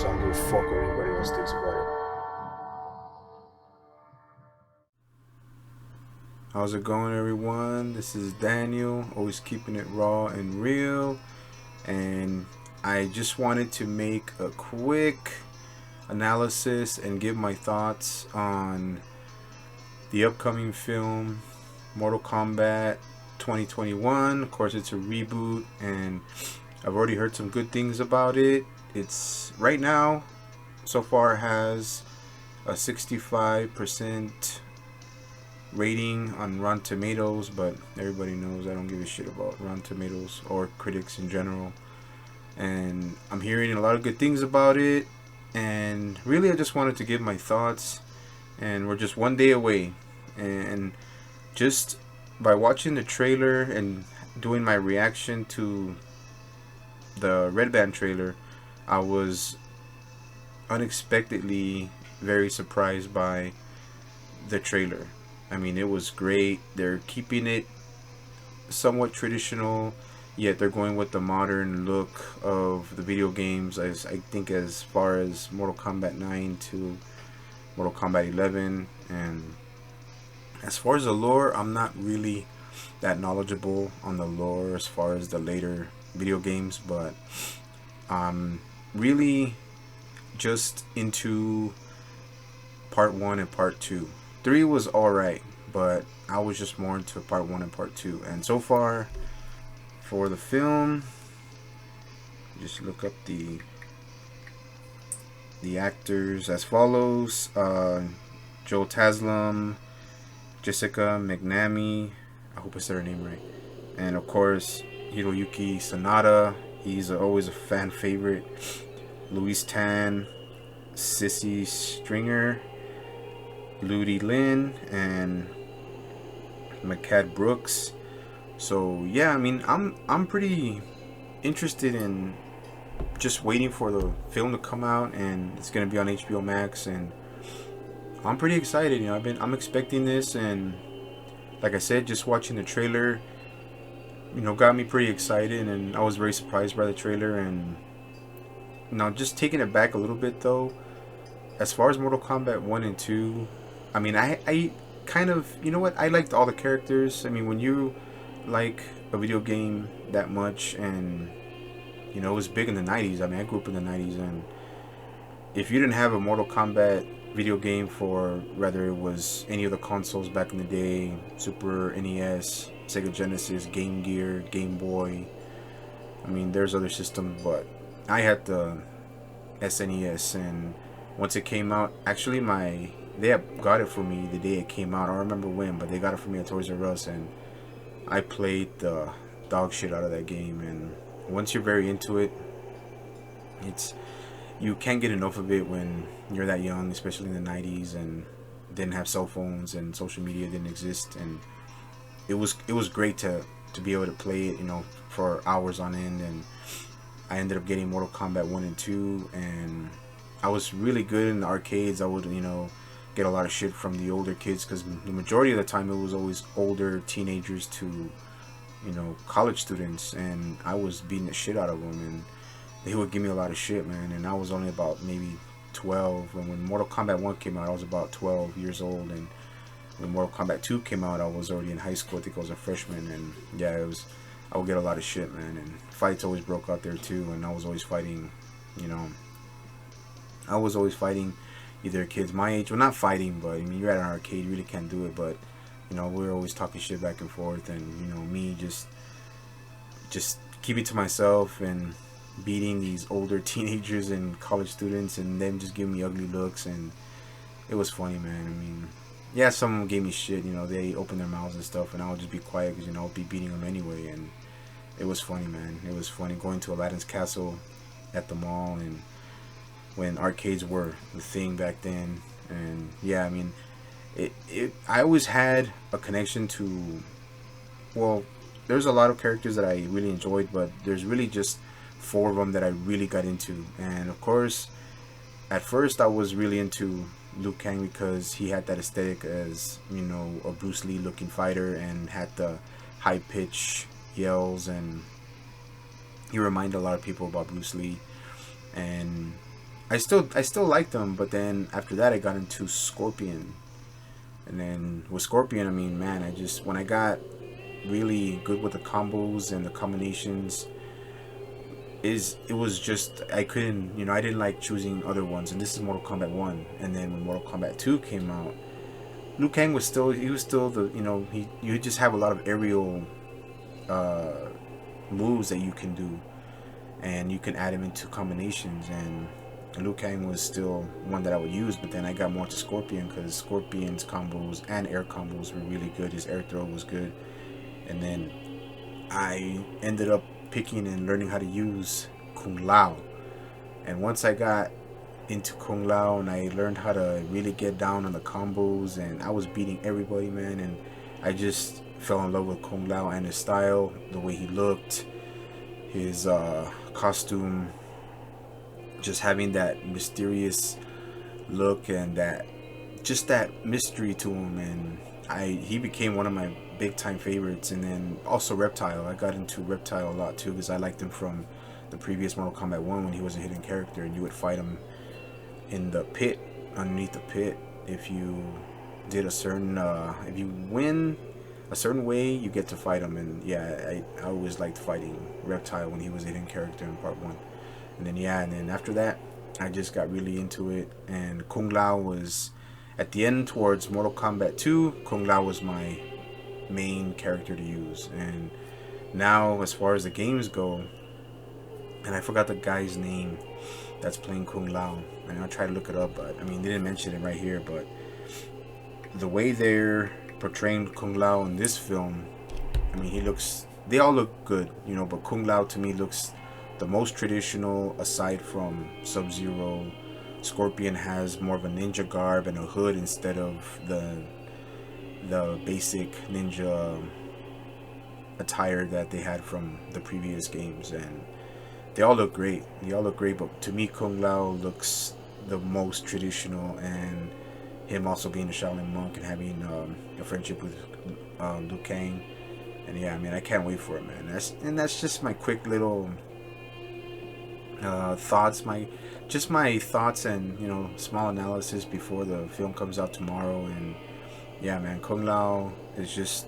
so I don't give a fuck what anybody else thinks about it. How's it going, everyone? This is Daniel, always keeping it raw and real, and I just wanted to make a quick analysis and give my thoughts on the upcoming film Mortal Kombat 2021. Of course, it's a reboot, and I've already heard some good things about it. It's right now so far has a 65% rating on Rotten Tomatoes, but everybody knows I don't give a shit about Rotten Tomatoes or critics in general. And I'm hearing a lot of good things about it, and really I just wanted to give my thoughts. And we're just one day away, and just by watching the trailer and doing my reaction to the Red Band trailer, I was unexpectedly very surprised by the trailer. I mean, it was great. They're keeping it somewhat traditional, yet they're going with the modern look of the video games. As I think, as far as Mortal Kombat 9 to Mortal Kombat 11, and as far as the lore, I'm not really that knowledgeable on the lore as far as the later video games, but I'm really just into part 1 and part 2. 3 was alright, but I was just more into part 1 and part 2. And so far, for the film, just look up the actors as follows: Joe Taslim, Jessica McNamee, I hope I said her name right, and of course Hiroyuki Sanada. He's always a fan favorite. Louise Tan, Sissy Stringer, Ludi Lin, and McCad Brooks. So yeah, I mean, I'm pretty interested in just waiting for the film to come out, and it's gonna be on HBO Max, and I'm pretty excited. You know, I'm expecting this, and like I said, just watching the trailer, you know, got me pretty excited, and I was very surprised by the trailer. And now, just taking it back a little bit though, as far as Mortal Kombat 1 and 2, I mean, I kind of, you know what, I liked all the characters. I mean, when you like a video game that much, and you know, it was big in the 90s. I mean, I grew up in the 90s, and if you didn't have a Mortal Kombat video game for, whether it was any of the consoles back in the day, Super NES, Sega Genesis, Game Gear, Game Boy, I mean, there's other systems, but I had the SNES, and once it came out, actually they got it for me the day it came out. I don't remember when, but they got it for me at Toys R Us, and I played the dog shit out of that game. And once you're very into it, you can't get enough of it when you're that young, especially in the 90s, and didn't have cell phones and social media didn't exist. And it was great to be able to play it, you know, for hours on end. And I ended up getting Mortal Kombat 1 and 2, and I was really good in the arcades. I would, you know, get a lot of shit from the older kids, because the majority of the time it was always older teenagers to, you know, college students, and I was beating the shit out of them, and they would give me a lot of shit, man. And I was only about maybe 12, and when Mortal Kombat 1 came out, I was about 12 years old, and when Mortal Kombat 2 came out, I was already in high school. I think I was a freshman, and yeah, I would get a lot of shit, man. And fights always broke out there too, and I was always fighting, you know, either kids my age, well, not fighting, but I mean, you're at an arcade, you really can't do it, but you know, we're always talking shit back and forth, and you know, me just keeping to myself and beating these older teenagers and college students, and them just giving me ugly looks. And it was funny, man. I mean, yeah, some of them gave me shit, you know, they opened their mouths and stuff, and I would just be quiet, because you know, I'd be beating them anyway. And it was funny, man. It was funny going to Aladdin's Castle at the mall, and when arcades were the thing back then. And yeah, I mean, I always had a connection to, well, there's a lot of characters that I really enjoyed, but there's really just 4 of them that I really got into. And of course, at first I was really into Liu Kang, because he had that aesthetic as, you know, a Bruce Lee looking fighter, and had the high pitch yells, and he reminded a lot of people about Bruce Lee. And I still liked them, but then after that I got into Scorpion, and then with Scorpion, I mean, man, I just when I got really good with the combos and the combinations, it was just I couldn't, I didn't like choosing other ones, and this is Mortal Kombat 1. And then when Mortal Kombat 2 came out, Liu Kang was still the, you just have a lot of aerial uh, moves that you can do, and you can add him into combinations. And Liu Kang was still one that I would use, but then I got more to Scorpion because Scorpion's combos and air combos were really good. His air throw was good, and then I ended up picking and learning how to use Kung Lao. And once I got into Kung Lao and I learned how to really get down on the combos, and I was beating everybody, man, and I just fell in love with Kung Lao and his style, the way he looked, his costume, just having that mysterious look and that mystery to him. And he became one of my big time favorites. And then also Reptile, I got into Reptile a lot too because I liked him from the previous Mortal Kombat 1 when he was a hidden character, and you would fight him in the pit, underneath the pit. If you did a certain if you win a certain way, you get to fight him. And yeah, I always liked fighting Reptile when he was a hidden character in part 1. And then after that I just got really into it. And Kung Lao was at the end towards Mortal Kombat 2. Kung Lao was my main character to use. And now as far as the games go, and I forgot the guy's name that's playing Kung Lao, and I'll try to look it up, but I mean, they didn't mention it right here. But the way they're portraying Kung Lao in this film, I mean, they all look good, but Kung Lao to me looks the most traditional aside from Sub-Zero. Scorpion has more of a ninja garb and a hood instead of the basic ninja attire that they had from the previous games. And they all look great. But to me, Kung Lao looks the most traditional, and him also being a Shaolin monk and having a friendship with Liu Kang. And yeah, I mean, I can't wait for it, man. That's just my quick little thoughts, my thoughts and small analysis before the film comes out tomorrow. And yeah, man, Kung Lao is just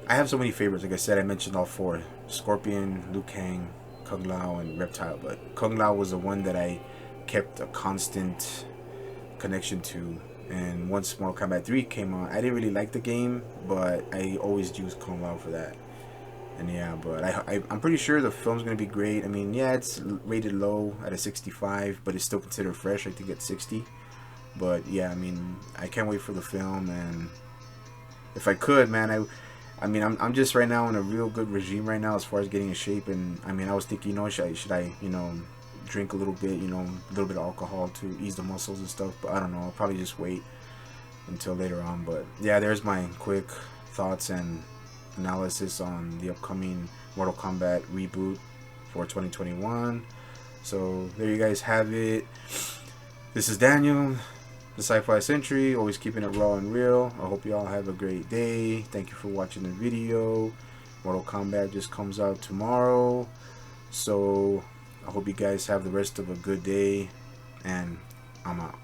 I have so many favorites. Like I said, I mentioned all 4: Scorpion, Liu Kang, Kung Lao, and Reptile. But Kung Lao was the one that I kept a constant connection to. And once Mortal Kombat 3 came out, I didn't really like the game, but I always used Kung Lao for that. And yeah, but I'm pretty sure the film's gonna be great. I mean, yeah, it's rated low at a 65, but it's still considered fresh. I think it's 60. But yeah, I mean, I can't wait for the film. And if I could, man, I mean, I'm just right now in a real good regime right now as far as getting in shape. And I mean, I was thinking, should I drink a little bit, a little bit of alcohol to ease the muscles and stuff. But I don't know, I'll probably just wait until later on. But yeah, there's my quick thoughts and analysis on the upcoming Mortal Kombat reboot for 2021. So there you guys have it. This is Daniel, the Sci-Fi Century, always keeping it raw and real. I hope you all have a great day. Thank you for watching the video. Mortal Kombat just comes out tomorrow, so I hope you guys have the rest of a good day, and I'm out.